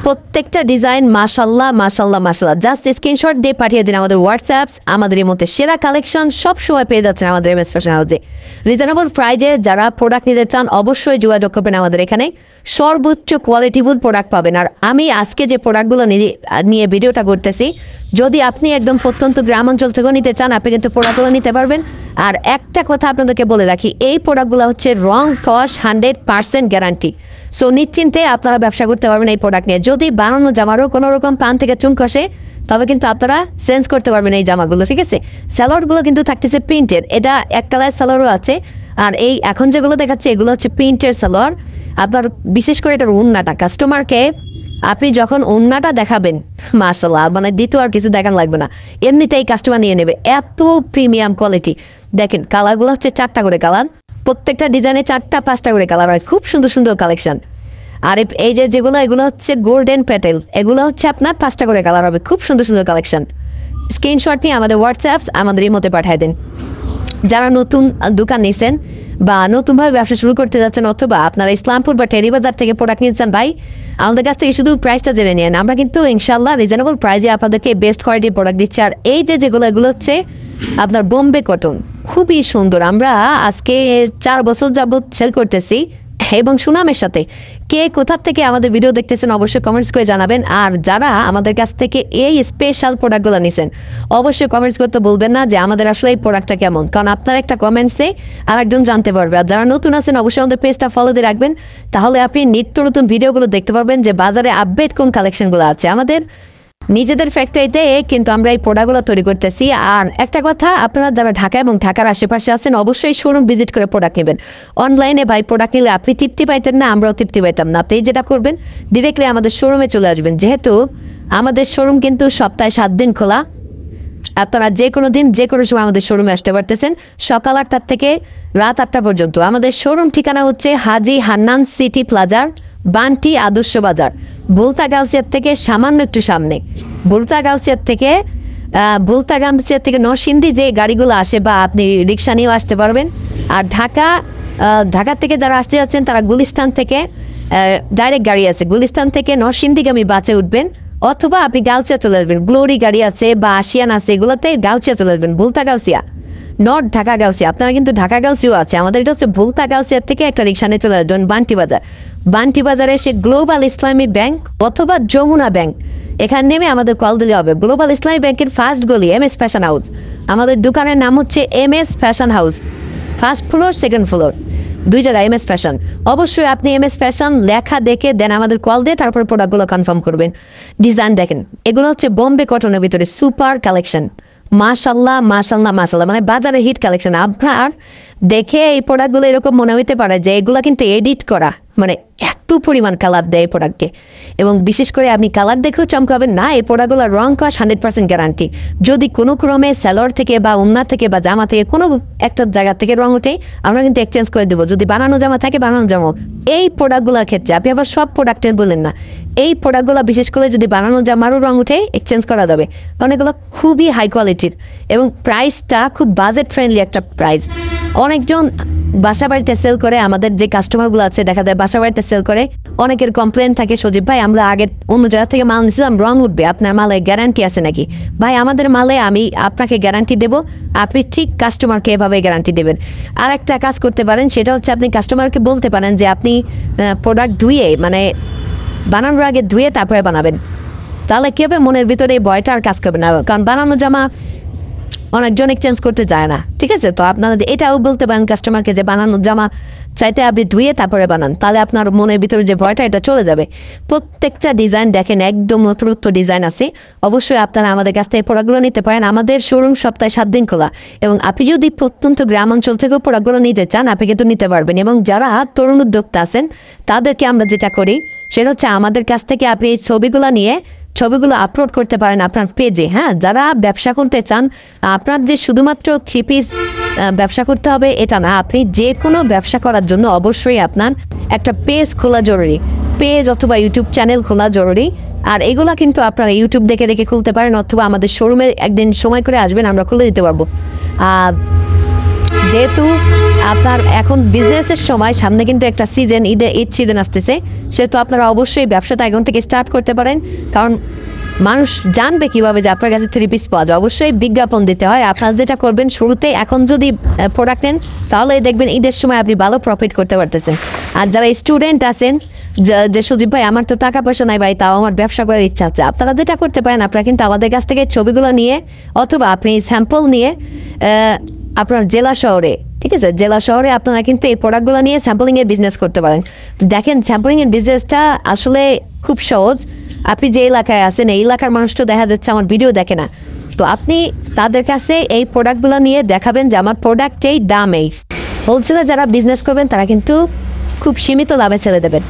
প্রত্যেকটা ডিজাইন মাশাল্লাহ মাশাল্লাহ মাশাল্লাহ। জাস্ট স্ক্রিনশট দিয়ে পাঠিয়ে দিন আমাদের হোয়াটসঅ্যাপ। আমাদের এই মধ্যে সেরা কালেকশন সব সময় পেয়ে যাচ্ছেন আমাদের এমএস ফ্যাশন হাউসে রিজনেবল প্রাইজে। যারা প্রোডাক্ট নিতে চান অবশ্যই যোগাযোগ করবেন আমাদের এখানে, সর্বোচ্চ কোয়ালিটিফুল প্রোডাক্ট পাবেন। আর আমি আজকে যে প্রোডাক্টগুলো নিয়ে ভিডিওটা করতেছি, যদি আপনি একদম প্রত্যন্ত গ্রাম অঞ্চল থেকেও নিতে চান আপনি কিন্তু প্রোডাক্টগুলো নিতে পারবেন। আর একটা কথা আপনাদেরকে বলে রাখি, এই প্রোডাক্টগুলো হচ্ছে রং কস 100% গ্যারান্টি। সো নিশ্চিন্তে আপনারা ব্যবসা করতে পারবেন এই প্রোডাক্ট নিয়ে। যদি বানানো জামারও কোনো রকম পান থেকে চুন খসে তবে কিন্তু আপনারা চেঞ্জ করতে পারবেন এই জামাগুলো, ঠিক আছে। স্যালোয়ারগুলো কিন্তু থাকতেছে প্রিন্টের, এটা এক কালার স্যালোয়ারও আছে। আর এই এখন যেগুলো দেখাচ্ছে এগুলো হচ্ছে প্রিন্টের সালোয়ার। আপনার বিশেষ করে এটার উন্নাটা কাস্টমারকে আপনি যখন উন্নাটা দেখাবেন মাশাআল্লাহ, মানে দ্বিতীয় আর কিছু দেখান লাগবে না, এমনিতেই কাস্টমার নিয়ে নেবে, এত প্রিমিয়াম কোয়ালিটি। দেখেন কালারগুলো হচ্ছে 4টা করে কালার, প্রত্যেকটা ডিজাইনে 4টা 5টা করে কালার হয়, খুব সুন্দর সুন্দর কালেকশন। আর এই যেগুলো এগুলো হচ্ছে গোল্ডেন প্যাটেল, এগুলো হচ্ছে আপনার 5টা করে কালার হবে, খুব সুন্দর সুন্দর কালেকশন। স্ক্রিনশট নিয়ে আমাদের হোয়াটসঅ্যাপ আমাদের এই মধ্যে পাঠিয়ে দিন। যারা নতুন দোকান নিছেন বা নতুনভাবে ব্যবসা শুরু করতে যাচ্ছেন, অথবা আপনারা ইসলামপুর বা টেরিবাজার থেকে প্রোডাক্ট নিচ্ছেন, ভাই আমাদের কাছ থেকে শুধু প্রাইসটা জেনে নিন। আমরা কিন্তু ইনশাল্লাহ রিজনেবল প্রাইসে আপনাদেরকে বেস্ট কোয়ালিটির প্রোডাক্ট দিচ্ছি। আর এই যেগুলো এগুলো হচ্ছে আপনার বোম্বে কটন, খুবই সুন্দর। আমরা আজকে 4 বছর যাবত সেল করতেছি এবং সুনামের সাথে। কে কোথা থেকে আমাদের ভিডিও দেখতেছেন অবশ্যই কমেন্টস করে জানাবেন। আর যারা আমাদের কাছ থেকে এই স্পেশাল প্রোডাক্টগুলো নিছেন অবশ্যই কমেন্টস করতে বলবেন না যে আমাদের আসলে এই প্রোডাক্টটা কেমন, কারণ আপনার একটা কমেন্টসে আরেকজন জানতে পারবে। আর যারা নতুন আছেন অবশ্যই আমাদের পেজটা ফলো দিয়ে রাখবেন, তাহলে আপনি নিত্য নতুন ভিডিওগুলো দেখতে পারবেন যে বাজারে আপডেট কোন কালেকশনগুলো আছে। আমাদের নিজেদের ফ্যাক্টরিতে কিন্তু আমরা এই প্রোডাক্টগুলো তৈরি করতেছি। আর একটা কথা, আপনারা যারা ঢাকা এবং ঢাকার আশেপাশে আছেন অবশ্যই শোরুম ভিজিট করে প্রোডাক্ট নেবেন। অনলাইনে ভাই প্রোডাক্ট নিলে আপনি তৃপ্তি পাইতেন না, আমরাও তৃপ্তি পাইতাম না। আপনি যেটা করবেন ডিরেক্টলি আমাদের শোরুমে চলে আসবেন, যেহেতু আমাদের শোরুম কিন্তু সপ্তাহে 7 দিন খোলা। আপনারা যে কোনো দিন যে কোনো সময় আমাদের শোরুমে আসতে পারতেছেন, সকাল 8টা থেকে রাত 8টা পর্যন্ত। আমাদের শোরুম ঠিকানা হচ্ছে হাজি হান্নান সিটি প্লাজার, বান্টি আদর্শ বাজার, বুলতা গাউসিয়ার থেকে সামান্য একটু সামনে। বুলতা গাউসিয়ার থেকে নরসিংদী যে গাড়িগুলো আসে বা আপনি রিক্সা নিয়েও আসতে পারবেন। আর ঢাকা থেকে যারা আসতে যাচ্ছেন তারা গুলিস্তান থেকে ডাইরেক্ট গাড়ি আছে, গুলিস্তান থেকে নরসিংদীগামী বাসে উঠবেন, অথবা আপনি গাউসিয়া চলে আসবেন, গ্লোরি গাড়ি আছে বা আসিয়ান আছে, এগুলোতে গাউসিয়া চলে আসবেন। বুলতা গাউসিয়া নট ঢাকা গাউসিয়া, আপনারা কিন্তু ঢাকা গাউসিও আছে, আমাদের এটা হচ্ছে বুলতা গাউসিয়ার থেকে একটা রিক্সা নিয়ে চলে আসবেন বান্টি বাজার। বান্টি বাজারে এসে গ্লোবাল ইসলামী ব্যাংক অথবা যমুনা ব্যাংক, এখানে নেমে আমাদের কল দিলে হবে। গ্লোবাল ইসলামী ব্যাংকের ফার্স্ট গলি এমএস ফ্যাশন হাউস, আমাদের দোকানের নাম হচ্ছে MS fashion house, first floor second floor, 2 জায়গায় এমএস ফ্যাশন। অবশ্যই আপনি এমএস ফ্যাশন লেখা দেখে দেন আমাদের কল দিয়ে তারপর প্রোডাক্টগুলো কনফার্ম করবেন। ডিজাইন দেখেন, এগুলো হচ্ছে বোম্বে কটনের ভিতরে সুপার কালেকশন, মাশাল্লাহ মাশাল্লাহ মাশাল্লাহ, মানে বাজারে হিট কালেকশন। আপনার দেখে এই প্রোডাক্টগুলো এরকম মনে হইতে পারে যে এগুলো কিন্তু এডিট করা, মানে এত পরিমাণ কালার দেয় এই প্রোডাক্টকে। এবং বিশেষ করে আপনি কালার দেখেও চমকাবেন না, এই প্রোডাক্টগুলোর রং কস 100% গ্যারান্টি। যদি কোনো ক্রমে স্যালোয়ার থেকে বা উন্না থেকে বা জামা থেকে কোনো একটা জায়গা থেকে রং ওঠে, আমরা কিন্তু এক্সচেঞ্জ করে দেবো। যদি বানানো জামা থাকে বানানো জামা। এই প্রোডাক্টগুলোর ক্ষেত্রে আপনি আবার সব প্রোডাক্টের বললেন না, এই প্রোডাক্টগুলো বিশেষ করে যদি বানানো জামারও রং উঠে এক্সচেঞ্জ করা যাবে, কারণ এগুলো খুবই হাই কোয়ালিটির এবং প্রাইসটা খুব বাজেট ফ্রেন্ডলি একটা প্রাইস। অনেকজন বাসা বাড়িতে সেল করে, আমাদের যে কাস্টমারগুলো আছে দেখা যায় বাসা বাড়িতে সেল করে, অনেকের কমপ্লেন থাকে সজীব ভাই আমরা আগে অন্য জায়গা থেকে মাল নিয়েছিলাম রং উঠবে, আপনার মালে গ্যারান্টি আছে নাকি? ভাই আমাদের মালে আমি আপনাকে গ্যারান্টি দেবো, আপনি ঠিক কাস্টমারকে এভাবে গ্যারান্টি দেবেন। আর একটা কাজ করতে পারেন, সেটা হচ্ছে আপনি কাস্টমারকে বলতে পারেন যে আপনি প্রোডাক্ট ধুয়ে, মানে বানানোর আগে ধুয়ে তারপরে বানাবেন, তাহলে কী হবে, মনের ভিতরে এই ভয়টা আর কাজ করবে না। কারণ বানানো জামা অনেকজন এক্সচেঞ্জ করতে যায় না, ঠিক আছে। তো আপনারা এটাও বলতে পারেন কাস্টমারকে যে বানানো জামা চাইতে আপনি ধুয়ে তারপরে বানান, তাহলে আপনার মনের ভিতরে যে ভয়টা এটা চলে যাবে। প্রত্যেকটা ডিজাইন দেখেন একদম নতুনত্ব ডিজাইন আছে। অবশ্যই আপনারা আমাদের কাছ থেকে প্রোডাক্টগুলো নিতে পারেন। আমাদের শোরুম সপ্তাহে 7 দিন খোলা, এবং আপনি যদি প্রত্যন্ত গ্রাম অঞ্চল থেকেও প্রোডাক্টগুলো নিতে চান আপনি কিন্তু নিতে পারবেন। এবং যারা তরুণ উদ্যোক্তা আছেন তাদেরকে আমরা যেটা করি সেটা হচ্ছে আমাদের কাছ থেকে আপনি এই ছবিগুলো আপলোড করতে পারেন আপনার পেজে। হ্যাঁ, যারা ব্যবসা করতে চান, আপনার যে শুধুমাত্র 3 পিস ব্যবসা করতে হবে এটা না, আপনি যে কোনো ব্যবসা করার জন্য অবশ্যই আপনার একটা পেজ খোলা জরুরি, পেজ অথবা ইউটিউব চ্যানেল খোলা জরুরি। আর এগুলা কিন্তু আপনারা ইউটিউব দেখে দেখে খুলতে পারেন, অথবা আমাদের শোরুমে একদিন সময় করে আসবেন, আমরা খুলে দিতে পারবো। আর যেহেতু আপনার এখন বিজনেসের সময়, সামনে কিন্তু একটা সিজন, ঈদ সিজন আসতেছে, সেহেতু আপনারা অবশ্যই ব্যবসাটা এখন থেকে স্টার্ট করতে পারেন। কারণ মানুষ জানবে কিভাবে যে আপনার কাছে 3 পিস পাওয়া যায়? অবশ্যই বিজ্ঞাপন দিতে হয়। আপনারা যেটা করবেন শুরুতে, এখন যদি প্রোডাক্ট নেন তাহলে দেখবেন ঈদের সময় আপনি ভালো প্রফিট করতে পারতেছেন। আর যারা স্টুডেন্ট আছেন যে সুদীপ ভাই আমার তো টাকা পয়সা নাই ভাই, তাও আমার ব্যবসা করার ইচ্ছা আছে, আপনারা যেটা করতে পারেন, আপনারা কিন্তু আমাদের কাছ থেকে ছবিগুলো নিয়ে অথবা আপনি স্যাম্পল নিয়ে আপনার জেলা শহরে, ঠিক আছে, জেলা শহরে আপনারা কিন্তু এই প্রোডাক্টগুলো নিয়ে স্যাম্পলিংয়ের বিজনেস করতে পারেন। দেখেন স্যাম্পলিংয়ের বিজনেসটা আসলে খুব সহজ। আপনি যে এলাকায় আছেন এই এলাকার মানুষ তো দেখা যাচ্ছে আমার ভিডিও দেখে না, তো আপনি তাদের কাছে এই প্রোডাক্টগুলো নিয়ে দেখাবেন যে আমার প্রোডাক্ট এই দাম এই। হোলসেলে যারা বিজনেস করবেন তারা কিন্তু খুব সীমিত লাভে ছেড়ে দেবেন।